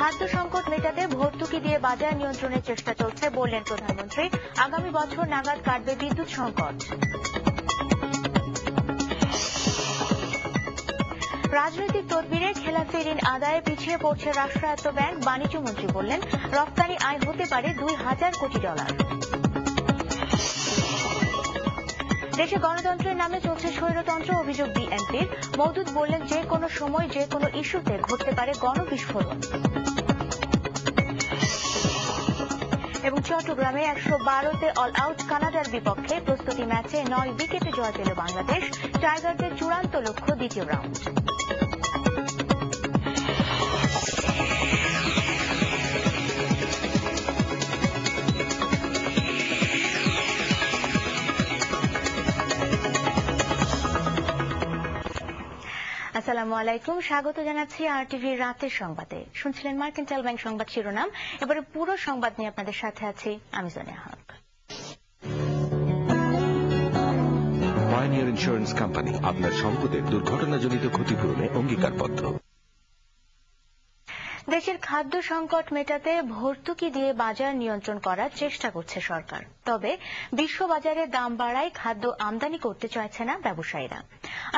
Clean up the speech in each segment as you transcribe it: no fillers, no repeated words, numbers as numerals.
খাদ্য সংকট মেটাতে ভর্তুকি দিয়ে বাজার নিয়ন্ত্রণের চেষ্টা চলছে বললেন প্রধানমন্ত্রী। আগামী বছর নাগাদ কাটবে বিদ্যুৎ সংকট। রাজনৈতিক তদবিরে খেলাফি ঋণ আদায়ে পিছিয়ে পড়ছে রাষ্ট্রায়ত্ত ব্যাংক। বাণিজ্য মন্ত্রী বললেন, রপ্তানি আয় হতে পারে ২,০০০ কোটি ডলার। দেশে গণতন্ত্রের নামে চলছে স্বৈরতন্ত্র, অভিযোগ বিএনপির। মওদুদ বললেন, যে কোনো সময় যে কোনো ইস্যুতে ঘটতে পারে গণবিস্ফোরণ। এবং চট্টগ্রামে ১১২তে অল আউট কানাডার বিপক্ষে প্রস্তুতি ম্যাচে ৯ উইকেটে জয় পেল বাংলাদেশ। টাইগারদের চূড়ান্ত লক্ষ্য দ্বিতীয় রাউন্ড। আসসালামু আলাইকুম, স্বাগত জানাচ্ছি আরটিভির রাতের সংবাদে। শুনছিলেন মার্কেন্টাইল ব্যাংক সংবাদ শিরোনাম। এবারে পুরো সংবাদ নিয়ে আপনাদের সাথে আছি আমি সোনিয়া হক। পায়োনিয়ার ইন্স্যুরেন্স কোম্পানি আপনার সম্পদের দুর্ঘটনাজনিত ক্ষতিপূরণে অঙ্গীকারবদ্ধ। দেশের খাদ্য সংকট মেটাতে ভর্তুকি দিয়ে বাজার নিয়ন্ত্রণ করার চেষ্টা করছে সরকার। তবে বিশ্ববাজারে দাম বাড়ায় খাদ্য আমদানি করতে চাইছে না ব্যবসায়ীরা।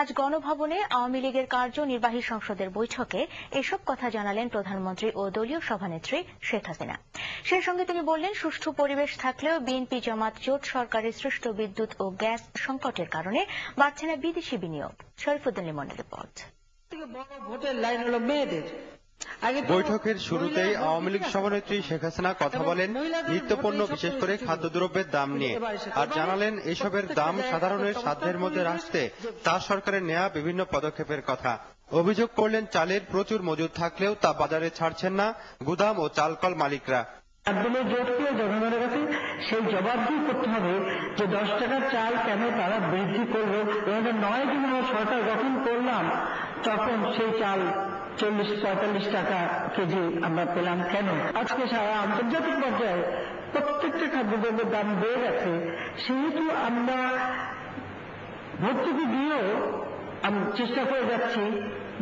আজ গণভবনে আওয়ামী লীগের কার্যনির্বাহী সংসদের বৈঠকে এসব কথা জানালেন প্রধানমন্ত্রী ও দলীয় সভানেত্রী শেখ হাসিনা। সেই সঙ্গে তিনি বললেন, সুষ্ঠু পরিবেশ থাকলেও বিএনপি জামাত জোট সরকারের সৃষ্ট বিদ্যুৎ ও গ্যাস সংকটের কারণে বাড়ছে না বিদেশি বিনিয়োগ। শরীফুদ্দিন লিমনের রিপোর্ট। ভোটের লাইন হলো মেয়েদের। বৈঠকের শুরুতেই আওয়ামী লীগ সভানেত্রী শেখ হাসিনা কথা বলেন নিত্যপণ্য বিশেষ করে খাদ্যদ্রব্যের দাম নিয়ে, আর জানালেন এসবের দাম সাধারণের সাধ্যের মধ্যে রাখতে তার সরকারের নেওয়া বিভিন্ন পদক্ষেপের কথা। অভিযোগ করলেন, চালের প্রচুর মজুদ থাকলেও তা বাজারে ছাড়ছেন না গুদাম ও চালকল মালিকরা। জোটকে জনগণের কাছে সেই জবাবদিহি করতে হবে যে 10 টাকার চাল কেন তারা বৃদ্ধি করলো। 2009 দিন আমরা সরকার গঠন করলাম, তখন সেই চাল 40-45 টাকা কেজি আমরা পেলাম কেন? আজকে সারা আন্তর্জাতিক পর্যায়ে প্রত্যেকটা খাদ্যদ্রব্যের দাম বেড়ে গেছে। সেহেতু আমরা ভর্তুকি দিয়েও চেষ্টা করে যাচ্ছি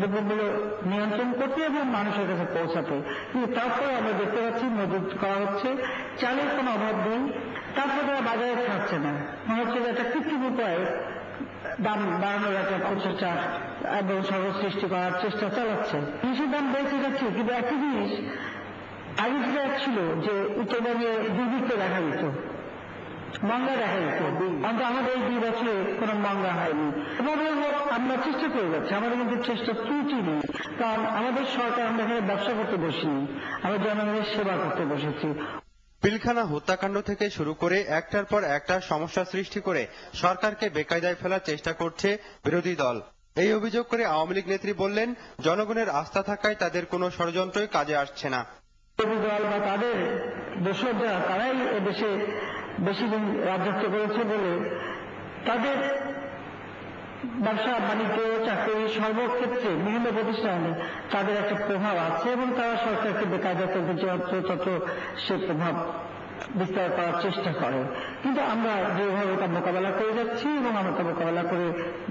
দ্রব্যগুলো নিয়ন্ত্রণ করতে এবং মানুষের কাছে পৌঁছাতে। কিন্তু তারপরে আমরা দেখতে পাচ্ছি মজুত করা হচ্ছে, চালের কোনো অভাব নেই, তারপরে তারা বাজারে ছাড়ছে না। মনে হচ্ছে যে একটা কৃত্রিম উপায়ে দাম বাড়ানোর একটা প্রচেষ্টা এবং সর্বসৃষ্টি করার চেষ্টা চালাচ্ছে। কৃষির দাম বেড়েছে যাচ্ছে, কিন্তু একটা জিনিস আগে যেটা ছিল যে উত্তরবঙ্গে দুর্ভিক্ষ দেখা দিত, মঙ্গা দেখা যেত, অন্তত আমাদের এই 2 বছরে কোনো মঙ্গা হয়নি। এভাবে আমরা চেষ্টা করে যাচ্ছি, আমাদের কিন্তু চেষ্টা ত্রুটি নেই, কারণ আমাদের সরকার আমরা এখানে ব্যবসা করতে বসিনি, আমরা জনগণের সেবা করতে বসেছি। পিলখানা হত্যাকাণ্ড থেকে শুরু করে একটার পর একটা সমস্যা সৃষ্টি করে সরকারকে বেকায়দায় ফেলার চেষ্টা করছে বিরোধী দল। এই অভিযোগ করে আওয়ামী লীগ নেত্রী বললেন, জনগণের আস্থা থাকায় তাদের কোনো ষড়যন্ত্রই কাজে আসছে না। বিরোধী দল বা তাদের দোসররা তারাই এদেশে বেশি দিন রাজত্ব করেছে বলে তাদের ব্যবসা বাণিজ্য চাকরি সর্বক্ষেত্রে বিভিন্ন প্রতিষ্ঠানে তাদের একটা প্রভাব আছে এবং তারা সরকারকে বেকায়দা করতে যত সে প্রভাব বিস্তার করার চেষ্টা করে। কিন্তু আমরা যেভাবে তা মোকাবেলা করে যাচ্ছি এবং আমরা তা মোকাবেলা করে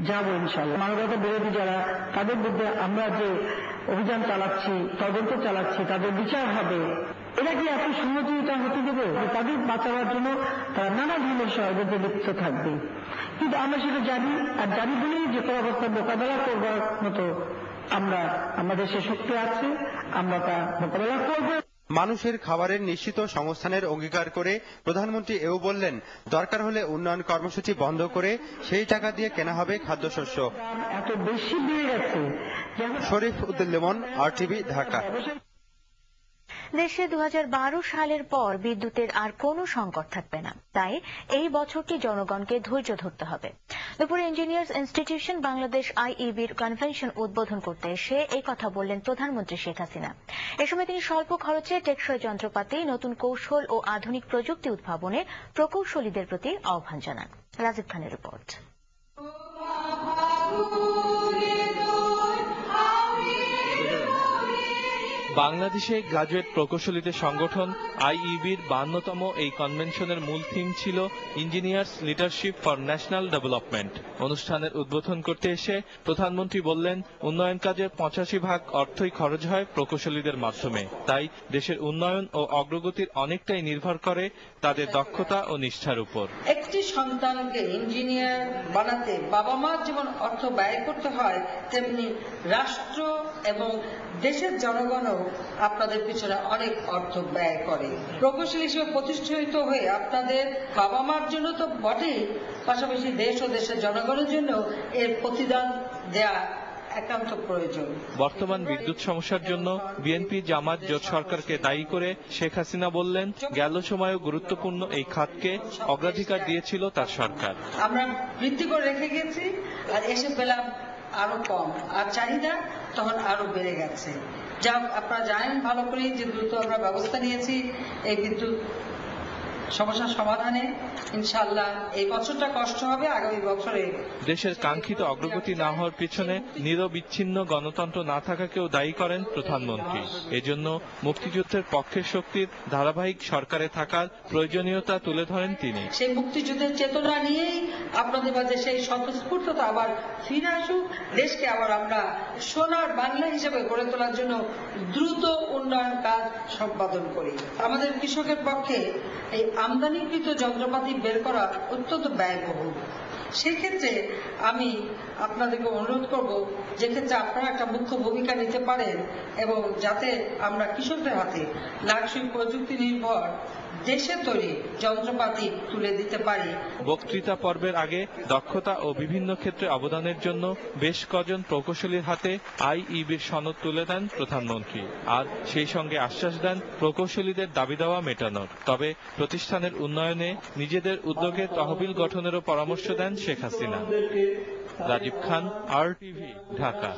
যাব ইনশাআল্লাহ। মানবতা বিরোধী যারা, তাদের বিরুদ্ধে আমরা যে অভিযান চালাচ্ছি, তদন্ত চালাচ্ছি, তাদের বিচার হবে। এরা কি এত সহযোগিতা হতে দেবে? তাদের বাঁচাবার জন্য তারা নানা ধরনের ষড়যন্ত্রে লিপ্ত থাকবে। কিন্তু আমরা সেটা জানি, আর জানি বলেই যে কোনো অবস্থা মোকাবেলা করবার মতো আমাদের সে শক্তি আছে, আমরা তা মোকাবেলা করব। মানুষের খাবারের নিশ্চিত সংস্থানের অঙ্গীকার করে প্রধানমন্ত্রী এও বললেন, দরকার হলে উন্নয়ন কর্মসূচি বন্ধ করে সেই টাকা দিয়ে কেনা হবে খাদ্যশস্য। এত বেশি বেড়ে গেছে। শরীফুদ্দিন লিমন, আরটিভি, ঢাকা। দেশে 2012 সালের পর বিদ্যুতের আর কোনো সংকট থাকবে না, তাই এই বছরটি জনগণকে ধৈর্য ধরতে হবে। দুপুরে ইঞ্জিনিয়ার্স ইনস্টিটিউশন বাংলাদেশ আইইবির কনভেনশন উদ্বোধন করতে এসে এই কথা বললেন প্রধানমন্ত্রী শেখ হাসিনা। এ সময় তিনি স্বল্প খরচে টেকসই যন্ত্রপাতি, নতুন কৌশল ও আধুনিক প্রযুক্তি উদ্ভাবনে প্রকৌশলীদের প্রতি আহ্বান জানান। রাজীব খানের রিপোর্ট। বাংলাদেশে গ্রাজুয়েট প্রকৌশলীদের সংগঠন আইইবির 52তম এই কনভেনশনের মূল থিম ছিল engineers leadership for national development. অনুষ্ঠানের উদ্বোধন করতে এসে প্রধানমন্ত্রী বললেন, উন্নয়ন কাজের 85% অর্থই খরচ হয় প্রকৌশলীদের মাধ্যমে। তাই দেশের উন্নয়ন ও অগ্রগতির অনেকটাই নির্ভর করে তাদের দক্ষতা ও নিষ্ঠার উপর। একটি সন্তানকে ইঞ্জিনিয়ার বানাতে বাবা মার যেমন অর্থ ব্যয় করতে হয়, তেমনি রাষ্ট্র এবং দেশের জনগণও আপনাদের পিছনে অনেক অর্থ ব্যয় করে। প্রকৌশলী হিসেবে প্রতিষ্ঠিত হয়ে আপনাদের বাবা মার জন্য তো বটেই, পাশাপাশি দেশ ও দেশের জনগণের জন্য এর প্রতিদান দেয়া একান্ত প্রয়োজন। বর্তমান বিদ্যুৎ সমস্যার জন্য বিএনপি জামাত জোট সরকারকে দায়ী করে শেখ হাসিনা বললেন, গেল সময়েও গুরুত্বপূর্ণ এই খাতকে অগ্রাধিকার দিয়েছিল তার সরকার। আমরা বৃদ্ধি করে রেখে গেছি আর এসে পেলাম আরো কম, আর চাহিদা তখন আরো বেড়ে গেছে। যা আপনারা জানেন ভালো করে যে দ্রুত আমরা ব্যবস্থা নিয়েছি এই বিদ্যুৎ সমস্যার সমাধানে। ইনশাআল্লাহ এই বছরটা কষ্ট হবে, আগামী বছরে দেশের কাঙ্ক্ষিত অগ্রগতি না হওয়ার পিছনে নিরবিচ্ছিন্ন গণতন্ত্র না থাকাকেও দায়ী করেন প্রধানমন্ত্রী। এজন্য মুক্তিযুদ্ধের পক্ষের শক্তির ধারাবাহিক সরকারে থাকার প্রয়োজনীয়তা তুলে ধরেন তিনি। সেই মুক্তিযুদ্ধের চেতনা নিয়েই আপনাদের মাঝে সেই স্বতঃস্ফূর্ততা আবার ফিরে আসুক, দেশকে আবার আমরা সোনার বাংলা হিসেবে গড়ে তোলার জন্য দ্রুত উন্নয়ন কাজ সম্পাদন করি। আমাদের কৃষকের পক্ষে এই আমদানিকৃত যন্ত্রপাতি বের করা অত্যন্ত ব্যয়বহুল। সেক্ষেত্রে আমি আপনাদেরকে অনুরোধ করব, যে ক্ষেত্রে আপনারা একটা মুখ্য ভূমিকা নিতে পারেন এবং যাতে আমরা কৃষকদের হাতে লাক্সুরি প্রযুক্তি নির্ভর দেশে তৈরি যন্ত্রপাতি তুলে দিতে পারি। বক্তৃতা পর্বের আগে দক্ষতা ও বিভিন্ন ক্ষেত্রে অবদানের জন্য বেশ কজন প্রকৌশলীর হাতে আইইবির সনদ তুলে দেন প্রধানমন্ত্রী, আর সেই সঙ্গে আশ্বাস দেন প্রকৌশলীদের দাবি দেওয়া মেটানোর। তবে প্রতিষ্ঠানের উন্নয়নে নিজেদের উদ্যোগে তহবিল গঠনেরও পরামর্শ দেন শেখ হাসিনা। রাজীব খান, RTV, ঢাকা।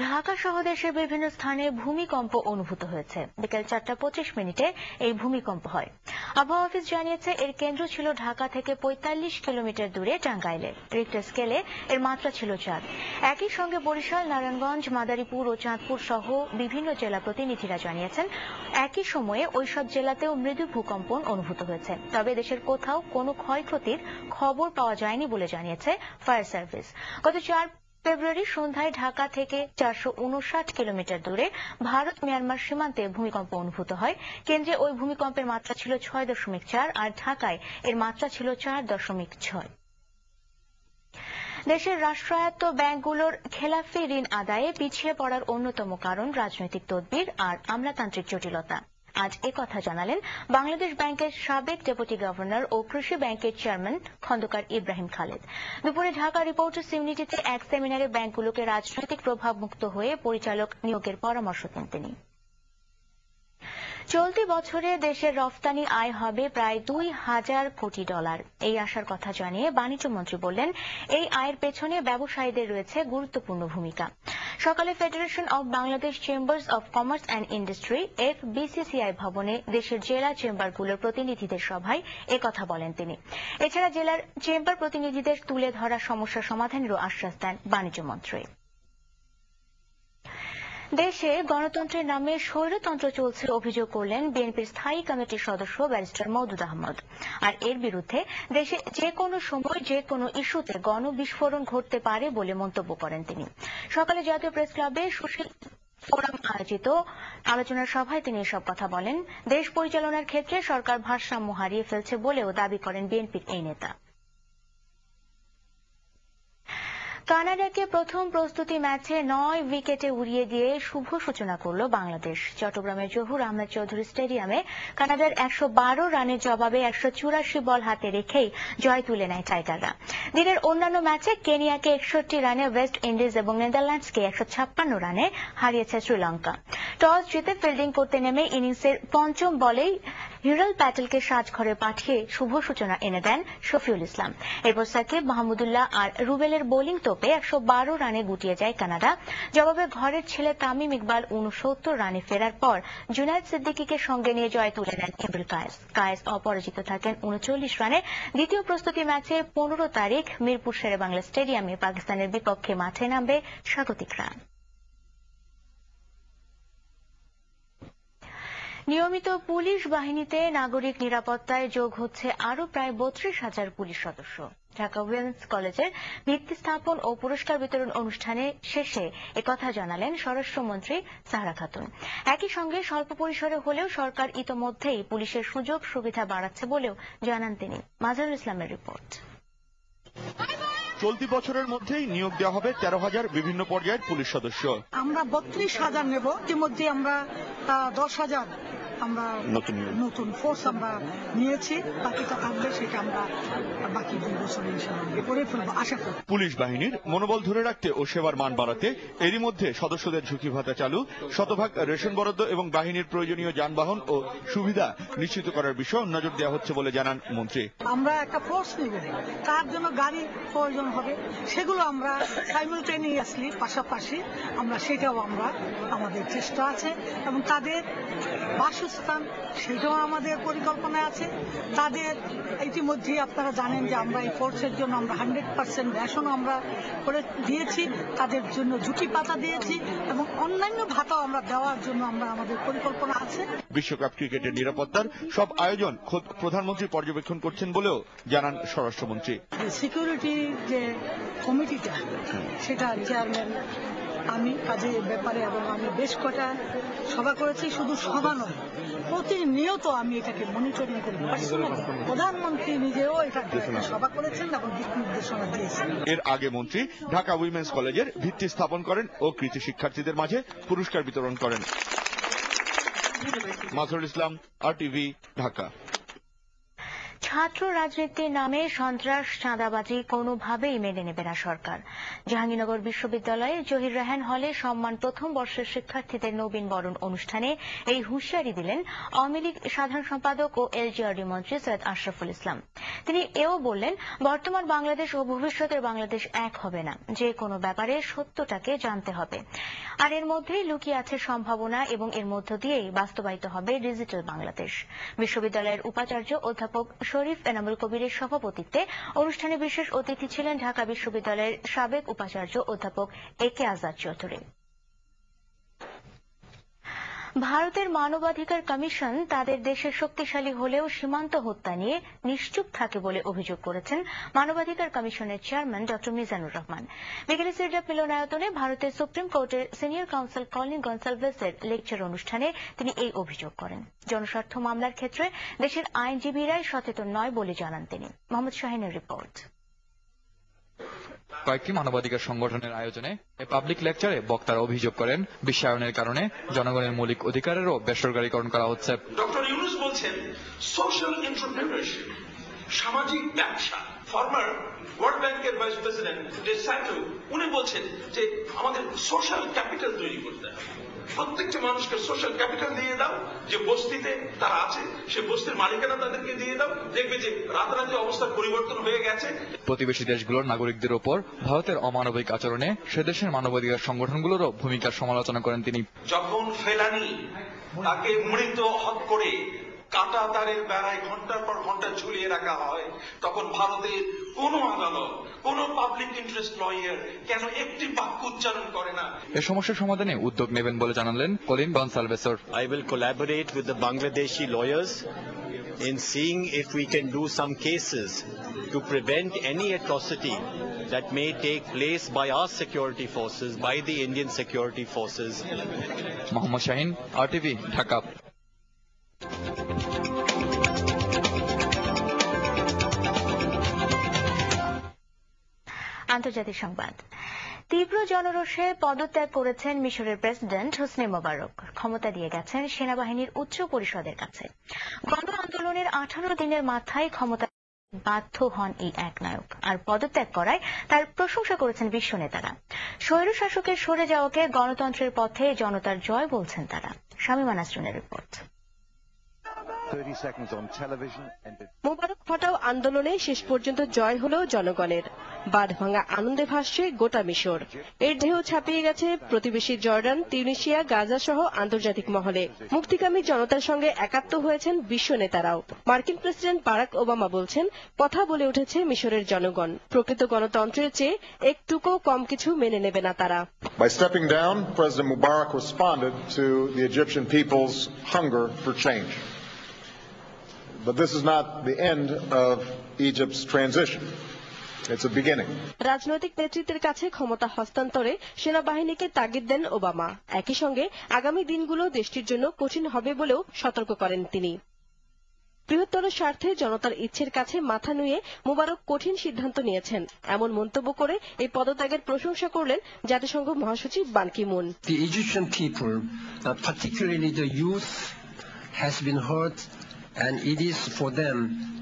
ঢাকা সহ দেশের বিভিন্ন স্থানে ভূমিকম্প অনুভূত হয়েছে। বিকেল 4:25 এই ভূমিকম্প হয়। আবহাওয়া অফিস জানিয়েছে এর কেন্দ্র ছিল ঢাকা থেকে 45 কিলোমিটার দূরে টাঙ্গাইলে। রিক্টার স্কেলে এর মাত্রা ছিল 4। একই সঙ্গে বরিশাল, নারায়ণগঞ্জ, মাদারীপুর ও চাঁদপুর সহ বিভিন্ন জেলা প্রতিনিধিরা জানিয়েছেন একই সময়ে ওইসব জেলাতেও মৃদু ভূকম্পন অনুভূত হয়েছে। তবে দেশের কোথাও কোনো ক্ষয়ক্ষতির খবর পাওয়া যায়নি বলে জানিয়েছে ফায়ার সার্ভিস। গত 4 ফেব্রুয়ারি সন্ধ্যায় ঢাকা থেকে 459 কিলোমিটার দূরে ভারত মিয়ানমার সীমান্তে ভূমিকম্প অনুভূত হয়। কেন্দ্রে ওই ভূমিকম্পের মাত্রা ছিল 6.4 আর ঢাকায় এর মাত্রা ছিল 4.6। দেশের রাষ্ট্রায়ত্ত ব্যাংকগুলোর খেলাফি ঋণ আদায়ে পিছিয়ে পড়ার অন্যতম কারণ রাজনৈতিক তদবির আর আমলাতান্ত্রিক জটিলতা। আজ কথা জানালেন বাংলাদেশ ব্যাংকের সাবেক ডেপুটি গভর্নর ও কৃষি ব্যাংকের চেয়ারম্যান খন্দকার ইব্রাহিম খালেদ। দুপুরে ঢাকা রিপোর্টার্স ইউনিটিতে এক সেমিনারে ব্যাংকগুলোকে রাজনৈতিক প্রভাব মুক্ত হয়ে পরিচালক নিয়োগের পরামর্শ দেন তিনি। চলতি বছরে দেশের রফতানি আয় হবে প্রায় $2,000 কোটি। এই আশার কথা জানিয়ে বাণিজ্য মন্ত্রী বললেন, এই আয়ের পেছনে ব্যবসায়ীদের রয়েছে গুরুত্বপূর্ণ ভূমিকা। সকালে federation of Bangladesh chambers of commerce and industry FBCCI ভবনে দেশের জেলা চেম্বারগুলোর প্রতিনিধিদের সভায় একথা বলেন তিনি। এছাড়া জেলার চেম্বার প্রতিনিধিদের তুলে ধরা সমস্যা সমাধানেরও আশ্বাস দেন বাণিজ্য মন্ত্রী। দেশে গণতন্ত্রের নামে স্বৈরতন্ত্র চলছে অভিযোগ করলেন বিএনপির স্থায়ী কমিটির সদস্য ব্যারিস্টার মওদুদ আহমদ। আর এর বিরুদ্ধে দেশে যে কোনো সময় যে কোনো ইস্যুতে গণবিস্ফোরণ ঘটতে পারে বলে মন্তব্য করেন তিনি। সকালে জাতীয় প্রেস ক্লাবে সুশীল ফোরাম আয়োজিত আলোচনা সভায় তিনি এসব কথা বলেন। দেশ পরিচালনার ক্ষেত্রে সরকার ভারসাম্য হারিয়ে ফেলছে বলেও দাবি করেন বিএনপির এই নেতা। কানাডাকে প্রথম প্রস্তুতি ম্যাচে 9 উইকেটে উড়িয়ে দিয়ে শুভ সূচনা করল বাংলাদেশ। চট্টগ্রামের জহুর আহমেদ চৌধুরী স্টেডিয়ামে কানাডার 112 রানের জবাবে 184 বল হাতে রেখেই জয় তুলে নেয় টাইগাররা। দিনের অন্যান্য ম্যাচে কেনিয়াকে 61 রানে, ওয়েস্ট ইন্ডিজ এবং নেদারল্যান্ডসকে 156 রানে হারিয়েছে শ্রীলঙ্কা। টস জিতে ফিল্ডিং করতে নেমে ইনিংসের পঞ্চম বলেই হিরাল প্যাটেলকে সাজঘরে পাঠিয়ে শুভ সূচনা এনে দেন শফিউল ইসলাম। এরপর সাকিব, মাহমুদুল্লাহ আর রুবেলের বোলিং তোপে 112 রানে গুটিয়ে যায় কানাডা। জবাবে ঘরের ছেলে তামিম ইকবাল 69 রানে ফেরার পর জুনায়েদ সিদ্দিকীকে সঙ্গে নিয়ে জয় তুলে নেন ইমরুল কায়েস। কায়েস অপরাজিত থাকেন 39 রানে। দ্বিতীয় প্রস্তুতি ম্যাচে 15 তারিখ মিরপুর শেরেবাংলা স্টেডিয়ামে পাকিস্তানের বিপক্ষে মাঠে নামবে স্বাগতিকরা। নিয়মিত পুলিশ বাহিনীতে নাগরিক নিরাপত্তায় যোগ হচ্ছে আরো প্রায় ৩২,০০০ পুলিশ সদস্য। ঢাকা উইমেন্স কলেজের ভিত্তি স্থাপন ও পুরস্কার বিতরণ অনুষ্ঠানে শেষে একথা জানালেন স্বরাষ্ট্রমন্ত্রী সাহারা খাতুন। একই সঙ্গে স্বল্প পরিসরে হলেও সরকার ইতোমধ্যেই পুলিশের সুযোগ সুবিধা বাড়াচ্ছে বলেও জানান তিনি। মাজহারুল ইসলামের রিপোর্ট। চলতি বছরের মধ্যেই নিয়োগ দেওয়া হবে 13,000 বিভিন্ন পর্যায়ের পুলিশ সদস্য। আমরা 32,000 নেব, ইতিমধ্যে আমরা 10,000 আমরা নতুন ফোর্স আমরা নিয়েছি, বাকিটা থাকবে, সেটা আমরা বাকি 2 বছর ইনশাআল্লাহ করে ফেলবো আশা করি। পুলিশ বাহিনীর মনোবল ধরে রাখতে ও সেবার মান বাড়াতে এরই মধ্যে সদস্যদের ঝুঁকি ভাতা চালু, শতভাগ রেশন বরাদ্দ এবং বাহিনীর প্রয়োজনীয় যানবাহন ও সুবিধা নিশ্চিত করার বিষয়ে নজর দেওয়া হচ্ছে বলে জানান মন্ত্রী। আমরা একটা ফোর্স নিব, তার জন্য গাড়ি প্রয়োজন হবে, সেগুলো আমরা সাইমultaneously পাশাপাশি আমরা সেটাও আমরা আমাদের চেষ্টা আছে, এবং তাদের বাসস্থান সেটাও আমাদের পরিকল্পনায় আছে। তাদের ইতিমধ্যে আপনারা জানেন যে আমরা এই ফোর্সের জন্য আমরা 100% রেশন আমরা করে দিয়েছি, তাদের জন্য ঝুঁকি পাতা দিয়েছি, এবং অন্যান্য ভাতাও আমরা দেওয়ার জন্য আমরা আমাদের পরিকল্পনা আছে। বিশ্বকাপ ক্রিকেটের নিরাপত্তার সব আয়োজন খোদ প্রধানমন্ত্রী পর্যবেক্ষণ করছেন বলেও জানান স্বরাষ্ট্রমন্ত্রী। সিকিউরিটি যে কমিটিটা, সেটা চেয়ারম্যান আমি কাজে ব্যাপারে, এবং আমি বেশ কটা সভা করেছি, শুধু সভা নয় প্রতিনিয়ত আমি এটাকে মনিটরিং করি। প্রধানমন্ত্রী নিজেও এটা সভা করেছেন এবং দিক নির্দেশনা দিয়েছেন। এর আগে মন্ত্রী ঢাকা উইমেন্স কলেজের ভিত্তি স্থাপন করেন ও কৃতি শিক্ষার্থীদের মাঝে পুরস্কার বিতরণ করেন। মাজহারুল ইসলাম, RTV, ঢাকা। ছাত্র রাজনীতির নামে সন্ত্রাস চাঁদাবাজি কোনোভাবেই মেনে নেবে না সরকার। জাহাঙ্গীরনগর বিশ্ববিদ্যালয়ে জহির রায়হান হলে সম্মান প্রথম বর্ষের শিক্ষার্থীদের নবীন বরণ অনুষ্ঠানে এই হুঁশিয়ারি দিলেন আওয়ামী লীগ সাধারণ সম্পাদক ও LGRD মন্ত্রী সৈয়দ আশরাফুল ইসলাম। তিনি এও বললেন, বর্তমান বাংলাদেশ ও ভবিষ্যতের বাংলাদেশ এক হবে না, যে কোনো ব্যাপারে সত্যটাকে জানতে হবে, আর এর মধ্যেই লুকিয়ে আছে সম্ভাবনা, এবং এর মধ্য দিয়েই বাস্তবায়িত হবে ডিজিটাল বাংলাদেশ। বিশ্ববিদ্যালয়ের উপাচার্য অধ্যাপক শরীফ এনামুল কবিরের সভাপতিত্বে অনুষ্ঠানে বিশেষ অতিথি ছিলেন ঢাকা বিশ্ববিদ্যালয়ের সাবেক উপাচার্য অধ্যাপক AK আজাদ চৌধুরী। ভারতের মানবাধিকার কমিশন তাদের দেশের শক্তিশালী হলেও সীমান্ত হত্যা নিয়ে নিশ্চুপ থাকে বলে অভিযোগ করেছেন মানবাধিকার কমিশনের চেয়ারম্যান ড মিজানুর রহমান। বিকেলে সিরজাপ মিলনায়তনে ভারতের সুপ্রিম কোর্টের সিনিয়র কাউন্সিল কলিন গনসালভেসের লেকচার অনুষ্ঠানে তিনি এই অভিযোগ করেন। জনস্বার্থ মামলার ক্ষেত্রে দেশের আইনজীবীরাই সচেতন নয় বলে জানান তিনি। মোহাম্মদ শাহিনের রিপোর্ট। কয়েকটি মানবাধিকার সংগঠনের আয়োজনে পাবলিক লেকচারে বক্তারা অভিযোগ করেন, বিশ্বায়নের কারণে জনগণের মৌলিক অধিকারেরও বেসরকারীকরণ করা হচ্ছে। ডক্টর ইউনূস বলছেন সোশ্যাল এন্টারপ্রেনারশিপ, সামাজিক ব্যবসা। ফর্মার ওয়ার্ল্ড ব্যাংকের ভাইস প্রেসিডেন্ট ডেসান্টো উনি বলছেন যে আমাদের সোশ্যাল ক্যাপিটাল তৈরি করতে হবে, প্রত্যেকটা মানুষকে সোশ্যাল ক্যাপিটাল দিয়ে দাও, যে বস্তিতে তারা আছে সে বস্তির মালিকানা তাদেরকে দিয়ে দাও, দেখবে যে রাতারাতি অবস্থার পরিবর্তন হয়ে গেছে। প্রতিবেশী দেশগুলোর নাগরিকদের ওপর ভারতের অমানবিক আচরণে সে দেশের মানবাধিকার সংগঠনগুলোরও ভূমিকার সমালোচনা করেন তিনি। যখন ফেলানি তাকে মৃত হত করে কাটা তারের বেড়ায় ঘন্টার পর ঘন্টা ঝুলিয়ে রাখা হয়, তখন ভারতের কোন আদালত, কোন পাবলিক ইন্টারেস্ট লয়ার কেন একটি বাক্য উচ্চারণ করে না? এই সমস্যার সমাধানে উদ্যোগ নেবেন বলে জানালেন Colin গনসালভেসর। I will collaborate with the Bangladeshi lawyers in seeing if we can do some cases to prevent any atrocity that may take place by our security forces, by the Indian security forces. Mohammad Shahin, RTV, Dhaka. আন্তর্জাতিক সংবাদ। তীব্র জনরোষে পদত্যাগ করেছেন মিশরের president Hosni মোবারক। ক্ষমতা দিয়ে গেছেন সেনাবাহিনীর উচ্চ পরিষদের কাছে। গণ আন্দোলনের 18 দিনের মাথায় ক্ষমতা বাধ্য হন এই একনায়ক, আর পদত্যাগ করায় তার প্রশংসা করেছেন বিশ্ব নেতারা। স্বৈরশাসকের সরে যাওয়াকে গণতন্ত্রের পথে জনতার জয় বলছেন তারা। শামীমা নাসরিনের রিপোর্ট। মোবারক মোবারক হটাও আন্দোলনে শেষ পর্যন্ত জয় হলো জনগণের। বাঁধ ভাঙা আনন্দে ভাসছে গোটা মিশর। এর ঢেউ ছাপিয়ে গেছে প্রতিবেশী জর্ডান, তিউনিসিয়া, গাজা সহ আন্তর্জাতিক মহলে। মুক্তিকামী জনতার সঙ্গে একাত্ম হয়েছেন বিশ্ব নেতারাও। মার্কিন প্রেসিডেন্ট বারাক ওবামা বলছেন, কথা বলে উঠেছে মিশরের জনগণ। প্রকৃত গণতন্ত্রের চেয়ে একটুকু কম কিছু মেনে নেবে না তারা। By stepping down, President Mubarak responded to the Egyptian people's hunger for change. But this is not the end of Egypt's transition. It's a beginning. রাজনৈতিক নেতৃত্বের কাছে ক্ষমতা হস্তান্তরে সেনাবাহিনীকে তাগিদ দেন ওবামা। একই সঙ্গে আগামী দিনগুলো দেশটির জন্য কঠিন হবে বলেও সতর্ক করেন তিনি। বৃহত্তর স্বার্থে জনতার ইচ্ছের কাছে মাথা নুয়ে মুবারক কঠিন সিদ্ধান্ত নিয়েছেন, এমন মন্তব্য করে এই পদত্যাগের প্রশংসা করলেন জাতিসংঘ মহাসচিব বান Ki Moon. The Egyptian people, particularly the youth, has been hurt, and it is for them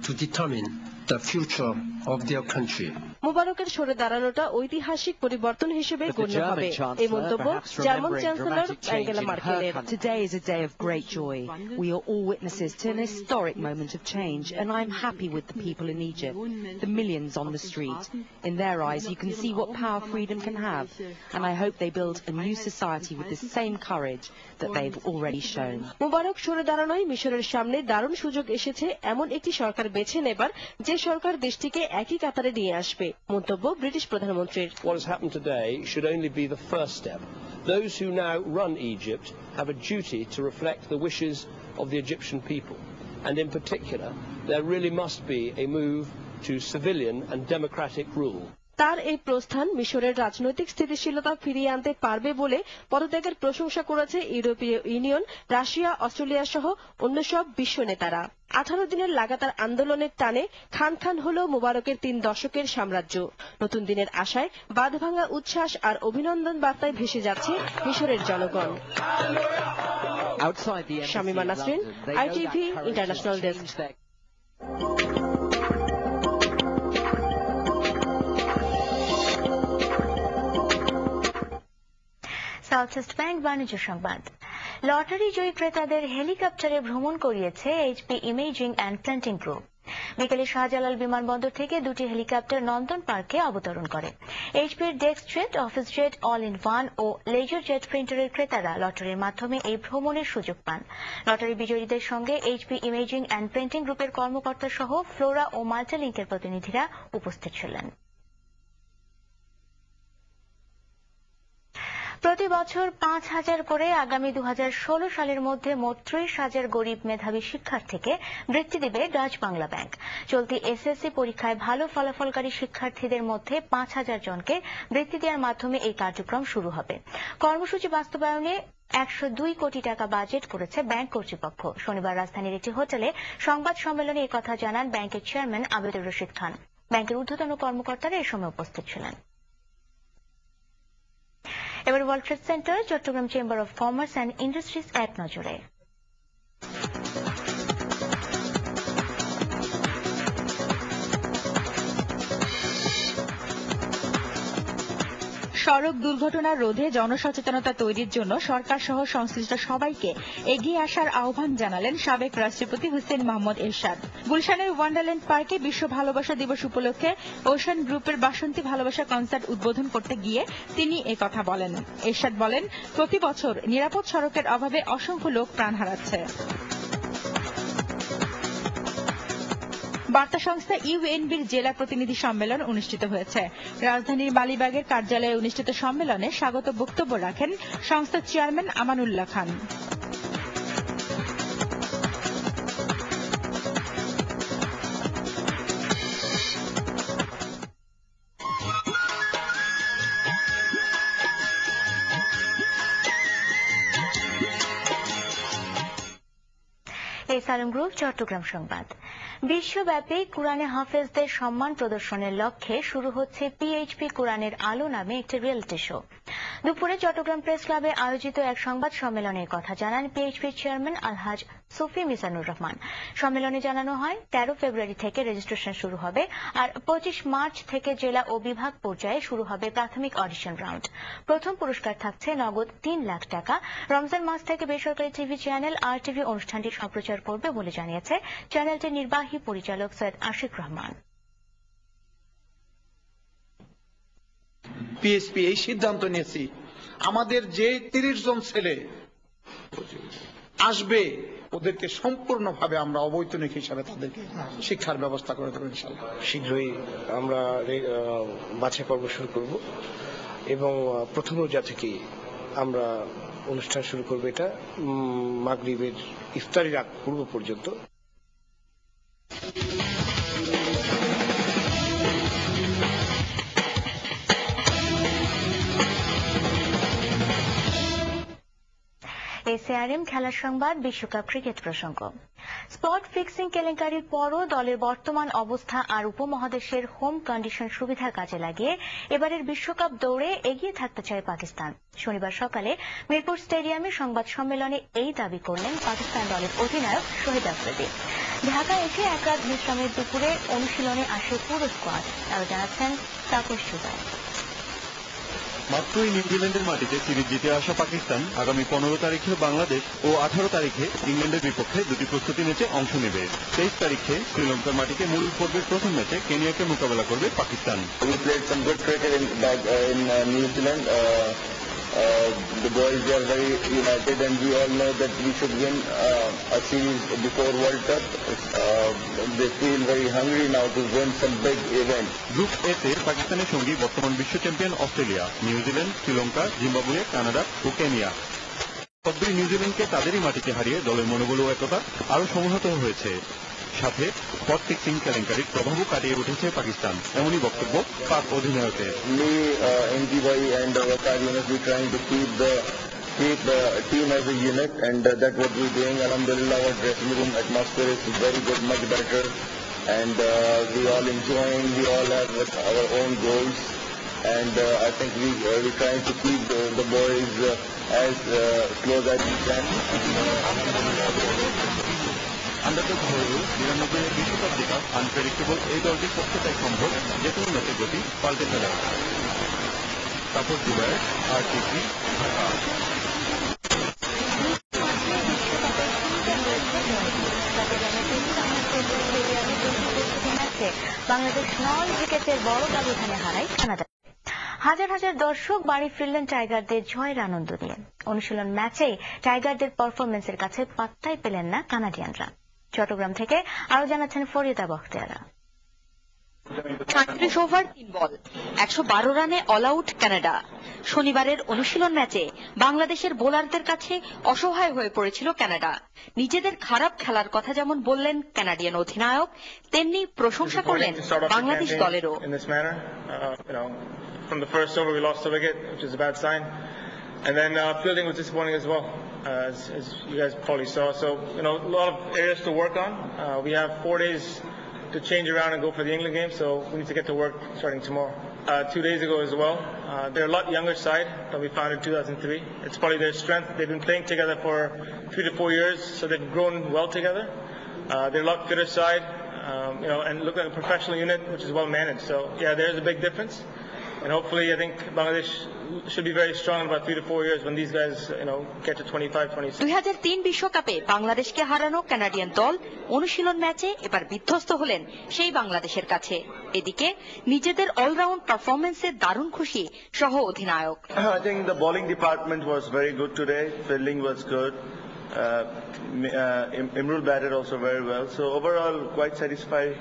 to determine the future of their country. মুবারকের সরে দাঁড়ানোটা ঐতিহাসিক পরিবর্তন হিসেবে গণ্য হবে, এই মন্তব্য জার্মান চ্যান্সেলর অ্যাঙ্গেলা মার্কেলের। Today is a day of great joy. We are all witnesses to an historic moment of change, and I am happy with the people in Egypt, the millions on the street. In their eyes, you can see what power freedom can have, and I hope they build a new society with the same courage that they've already shown. মুবারক সরে দাঁড়ানোয় মিশরের সামনে দারুণ সুযোগ এসেছে এমন একটি সরকার বেছে নেবার, যে সরকার দেশটিকে একই কাতারে নিয়ে আসবে, মন্তব্য ব্রিটিশ প্রধানমন্ত্রীর। What has happened today should only be the first step. Those who now run Egypt have a duty to reflect the wishes of the Egyptian people, and in particular there really must be a move to civilian and democratic rule. তার এই প্রস্থান মিশরের রাজনৈতিক স্থিতিশীলতা ফিরিয়ে আনতে পারবে বলে পদত্যাগের প্রশংসা করেছে ইউরোপীয় ইউনিয়ন, রাশিয়া, অস্ট্রেলিয়া সহ অন্য সব বিশ্ব নেতারা। 18 দিনের লাগাতার আন্দোলনের টানে খান খান হল মুবারকের 3 দশকের সাম্রাজ্য। নতুন দিনের আশায় বাঁধভাঙা উচ্ছ্বাস আর অভিনন্দন বার্তায় ভেসে যাচ্ছে মিশরের জনগণ। Shamima Nasrin, ITV international desk. South east bank বাণিজ্য সংবাদ। লটারি জয়ী ক্রেতাদের হেলিকপ্টারে ভ্রমণ করিয়েছে HP imaging and printing group. বিকেলে শাহজালাল বিমানবন্দর থেকে 2টি হেলিকপ্টার নন্দন পার্কে অবতরণ করে। এইচপির DeskJet, OfficeJet, all in one ও লেজার জেট প্রিন্টারের ক্রেতারা লটারির মাধ্যমে এই ভ্রমণের সুযোগ পান। লটারি বিজয়ীদের সঙ্গে এইচপি ইমেজিং অ্যান্ড প্রিন্টিং গ্রুপের কর্মকর্তা সহ ফ্লোরা ও মাল্টিলিংকের প্রতিনিধিরা উপস্থিত ছিলেন। প্রতি বছর 5,000 করে আগামী 2016 সালের মধ্যে মোট 30,000 গরিব মেধাবী শিক্ষার্থীকে বৃত্তি দেবে ডাচ বাংলা ব্যাংক। চলতি এসএসসি পরীক্ষায় ভালো ফলাফলকারী শিক্ষার্থীদের মধ্যে 5,000 জনকে বৃত্তি দেওয়ার মাধ্যমে এই কার্যক্রম শুরু হবে। কর্মসূচি বাস্তবায়নে 102 কোটি টাকা বাজেট করেছে ব্যাংক কর্তৃপক্ষ। শনিবার রাজধানীর একটি হোটেলে সংবাদ সম্মেলনে এই কথা জানান ব্যাংকের চেয়ারম্যান আবেদুর রশিদ খান। ব্যাংকের ঊর্ধ্বতন কর্মকর্তারা এ সময় উপস্থিত ছিলেন। এবার world trade centre, Chittagong chamber of commerce and industries এক নজরে। সড়ক দুর্ঘটনা রোধে জনসচেতনতা তৈরির জন্য সরকার সহ সংশ্লিষ্ট সবাইকে এগিয়ে আসার আহ্বান জানালেন সাবেক রাষ্ট্রপতি হুসেইন মোহাম্মদ এরশাদ। গুলশানের ওয়ান্ডারল্যান্ড পার্কে বিশ্ব ভালোবাসা দিবস উপলক্ষে ওশান গ্রুপের বাসন্তী ভালোবাসা কনসার্ট উদ্বোধন করতে গিয়ে তিনি কথা বলেন। এরশাদ বলেন, প্রতি বছর নিরাপদ সড়কের অভাবে অসংখ্য লোক প্রাণ হারাচ্ছে। বার্তা সংস্থা ইউএনবির জেলা প্রতিনিধি সম্মেলন অনুষ্ঠিত হয়েছে। রাজধানীর মালিবাগের কার্যালয়ে অনুষ্ঠিত সম্মেলনে স্বাগত বক্তব্য রাখেন সংস্থার চেয়ারম্যান আমানুল্লাহ খান। সালাম গ্রুপ চট্টগ্রাম সংবাদ। বিশ্বব্যাপী কুরআনে হাফেজদের সম্মান প্রদর্শনের লক্ষ্যে শুরু হচ্ছে পিএইচপি কুরআনের আলো নামে একটি রিয়েলিটি শো। দুপুরে চট্টগ্রাম প্রেস ক্লাবে আয়োজিত এক সংবাদ সম্মেলনে কথা জানান পিএইচপির চেয়ারম্যান আলহাজ সুফি মিজানুর রহমান। সম্মেলনে জানানো হয় 13 ফেব্রুয়ারি থেকে রেজিস্ট্রেশন শুরু হবে, আর 25 মার্চ থেকে জেলা ও বিভাগ পর্যায়ে শুরু হবে প্রাথমিক অডিশন রাউন্ড। প্রথম পুরস্কার থাকছে নগদ 3 লাখ টাকা। রমজান মাস থেকে বেসরকারি টিভি চ্যানেল RTV অনুষ্ঠানটি সম্প্রচার করবে বলে জানিয়েছে চ্যানেলটির নির্বাহী পরিচালক সৈয়দ আশিক রহমান। পিএসপি এই সিদ্ধান্ত নিয়েছি, আমাদের যে 30 জন ছেলে আসবে ওদেরকে সম্পূর্ণভাবে আমরা অবৈতনিক হিসাবে তাদেরকে শিক্ষার ব্যবস্থা করে দেবো ইনশাআল্লাহ। শীঘ্রই আমরা বাছাই পর্ব শুরু করব এবং প্রথম রোজা থেকে আমরা অনুষ্ঠান শুরু করব। এটা মাগরিবের ইফতারির আগ পূর্ব পর্যন্ত। এসএআরএম খেলার সংবাদ, বিশ্বকাপ ক্রিকেট প্রসঙ্গ। স্পট ফিক্সিং কেলেঙ্কারির পরও দলের বর্তমান অবস্থা আর উপমহাদেশের হোম কন্ডিশন সুবিধার কাজে লাগিয়ে এবারের বিশ্বকাপ দৌড়ে এগিয়ে থাকতে চায় পাকিস্তান। শনিবার সকালে মিরপুর স্টেডিয়ামে সংবাদ সম্মেলনে এই দাবি করলেন পাকিস্তান দলের অধিনায়ক শহীদ আফ্রিদি। ঢাকা এসে এক রাত বিশ্রামের দুপুরে অনুশীলনে আসে পুরো স্কোয়াড। আরো জানাচ্ছেন তাপস সুজার। মাত্রই নিউজিল্যান্ডের মাটিতে সিরিজ জিতে আসা পাকিস্তান আগামী 15 তারিখে বাংলাদেশ ও 18 তারিখে ইংল্যান্ডের বিপক্ষে দুটি প্রস্তুতি ম্যাচে অংশ নেবে। 23 তারিখে শ্রীলঙ্কার মাটিতে মূল পর্বের প্রথম ম্যাচে কেনিয়াকে মোকাবেলা করবে Pakistan. The boys are very united and we all know that we should win a series before World Cup. They feel very hungry now to win some big event. Group এ তে পাকিস্তানের সঙ্গী বর্তমান বিশ্ব champion Australia, New Zealand, Sri Lanka, Zimbabwe, Canada ও Kenya. সবই নিউজিল্যান্ডকে তাদেরই মাটিতে হারিয়ে দলের মনোবল ও একতা আরো সংহত হয়েছে। সাথে স্পট ফিক্সিং কেলেঙ্কারির প্রভাবও কাটিয়ে উঠেছে পাকিস্তান, এমনই বক্তব্য পাক অধিনায়কের। and Waqar Yunus, we're trying to keep the team as a unit, and that's what we're doing. Alhamdulillah, our dressing room atmosphere is very good, much better, and we all enjoying. We all have our own goals, and I think we're trying to keep the boys as close as we can. আন্দাজে ধরেও 99 বিশ্বকাপ জেতা unpredictable এই দলটির পক্ষে তাই সম্ভব যে কোনো ম্যাচের গতি পাল্টে ফেলা। তারপর দুবাই RTV ঢাকা। বাংলাদেশ 9 উইকেটের বড় ব্যবধানে হারায় কানাডা। হাজার হাজার দর্শক বাড়ি ফিরলেন টাইগারদের জয়ের আনন্দ নিয়ে। অনুশীলন ম্যাচেই টাইগারদের পারফরমেন্সের কাছে পাত্তাই পেলেন না কানাডিয়ানরা। চট্টগ্রাম থেকে আরো জানাচ্ছেন ফরিদা বখতিয়ারা। ৩৭ ওভার ৩ বল ১১২ রানে অল আউট কানাডা। শনিবারের অনুশীলন ম্যাচে বাংলাদেশের বোলারদের কাছে অসহায় হয়ে পড়েছিল কানাডা। নিজেদের খারাপ খেলার কথা যেমন বললেন কানাডিয়ান অধিনায়ক, তেমনি প্রশংসা করলেন Bangladesh দলেরও। From the first over, we lost a wicket, which is a bad sign. And then fielding was disappointing as well, as you guys probably saw. So, a lot of areas to work on. We have 4 days to change around and go for the England game, so we need to get to work starting tomorrow. 2 days ago as well. They're a lot younger side than we found in 2003. It's probably their strength. They've been playing together for 3 to 4 years, so they've grown well together. They're a lot fitter side, and look like a professional unit, which is well managed. So, yeah, there's a big difference. And hopefully, I think Bangladesh should be very strong in about 3 to 4 years when these guys, get to 25, 26. 2003 বিশ্বকাপে বাংলাদেশকে হারানো Canadian দল অনুশীলন ম্যাচে এবার বিধ্বস্ত হলেন সেই বাংলাদেশের কাছে। এদিকে নিজেদের অলরাউন্ড পারফরমেন্সে দারুণ খুশি সহ অধিনায়ক। I think the bowling department was very good today. Fielding was good. Imrul batted also very well. So overall, quite satisfied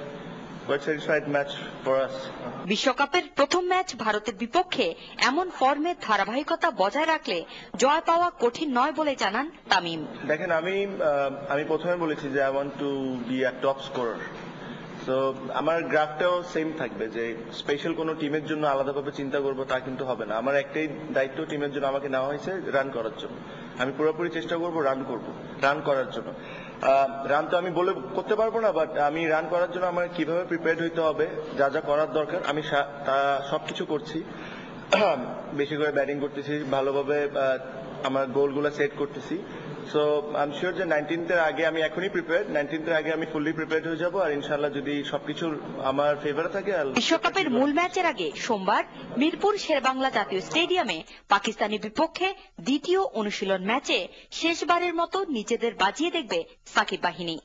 match for us. বিশ্বকাপের প্রথম ম্যাচ ভারতের বিপক্ষে এমন ফর্মের ধারাবাহিকতা বজায় রাখলে জয় পাওয়া কঠিন নয় বলে জানান তামিম। দেখেন, আমি প্রথমে বলেছি যে I want to be a top scorer. তো আমার গ্রাফটাও সেম থাকবে যে স্পেশাল কোনো টিমের জন্য আলাদাভাবে চিন্তা করবো তা কিন্তু হবে না। আমার একটাই দায়িত্ব, টিমের জন্য আমাকে নেওয়া হয়েছে রান করার জন্য। আমি পুরোপুরি চেষ্টা করবো রান করার জন্য। রান তো আমি বলে করতে পারবো না, বাট আমি রান করার জন্য আমার কিভাবে প্রিপেয়ার্ড হইতে হবে, যা যা করার দরকার আমি তা সবকিছু করছি। বেশি করে ব্যাটিং করতেছি, ভালোভাবে আমার গোলগুলো সেট করতেছি। সো আই এম শিওর যে 19th-এর আগে আমি এখনই প্রিপেয়ার্ড, 19th-এর আগে আমি ফুললি প্রিপেয়ার্ড হয়ে যাবো। আর ইনশাআল্লাহ যদি সবকিছু আমার ফেভারে থাকে। বিশ্বকাপের মূল ম্যাচের আগে সোমবার মিরপুর শেরেবাংলা জাতীয় স্টেডিয়ামে পাকিস্তানের বিপক্ষে দ্বিতীয় অনুশীলন ম্যাচে শেষবারের মতো নিজেদের বাজিয়ে দেখবে সাকিব বাহিনী।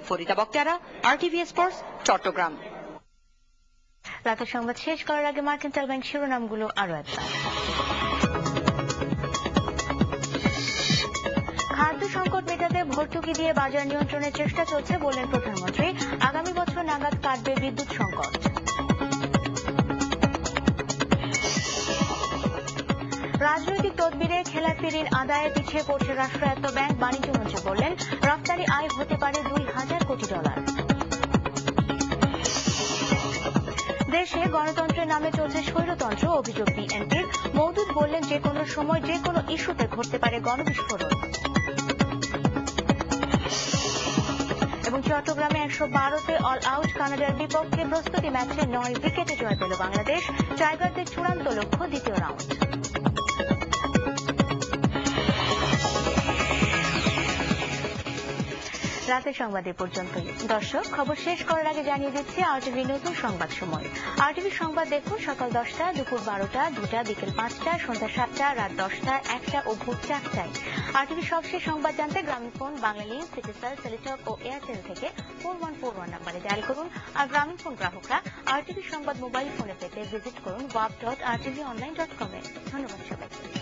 Farida Bakhtiara, RTV sports, Chittagong. রাতের সংবাদ শেষ করার আগে মার্কেন্টাইল ব্যাংক শিরোনামগুলো আরো একবার। খাদ্য সংকট মেটাতে ভর্তুকি দিয়ে বাজার নিয়ন্ত্রণের চেষ্টা চলছে বললেন প্রধানমন্ত্রী। আগামী বছর নাগাদ কাটবে বিদ্যুৎ সংকট। রাজনৈতিক তদবিরে খেলাপি ঋণ আদায়ে পিছিয়ে পড়ছে রাষ্ট্রায়ত্ত ব্যাংক। বাণিজ্যমন্ত্রী বললেন রফতানি আয় হতে পারে ২,০০০ কোটি ডলার। দেশে গণতন্ত্রের নামে চলছে স্বৈরতন্ত্র, অভিযোগ বিএনপির। মওদুদ বললেন যে কোনো সময় যে কোনো ইস্যুতে ঘটতে পারে গণবিস্ফোরণ। এবং চট্টগ্রামে ১১২তে অল আউট কানাডার বিপক্ষে প্রস্তুতি ম্যাচে ৯ উইকেটে জয় পেল বাংলাদেশ। টাইগারদের চূড়ান্ত লক্ষ্য দ্বিতীয় রাউন্ড। রাতের সংবাদ এ পর্যন্তই। দর্শক, খবর শেষ করার আগে জানিয়ে দিচ্ছি আরটিভি নতুন সংবাদ সময়। আরটিভি সংবাদ দেখুন সকাল 10টা, দুপুর 12টা, 2টা, বিকেল 5টা, সন্ধ্যা 7টা, রাত 10টা, 1টা ও ভোর 4টায়। আরটিভি সবশেষ সংবাদ জানতে গ্রামীণফোন, বাংলালিংক, সিটিসেল, টেলিটক ও এয়ারটেল থেকে 4141 নম্বরে ডায়াল করুন। আর গ্রামীণফোন গ্রাহকরা আরটিভি সংবাদ মোবাইল ফোনে পেতে ভিজিট করুন www.rtvonline.com এ। ধন্যবাদ সবাইকে।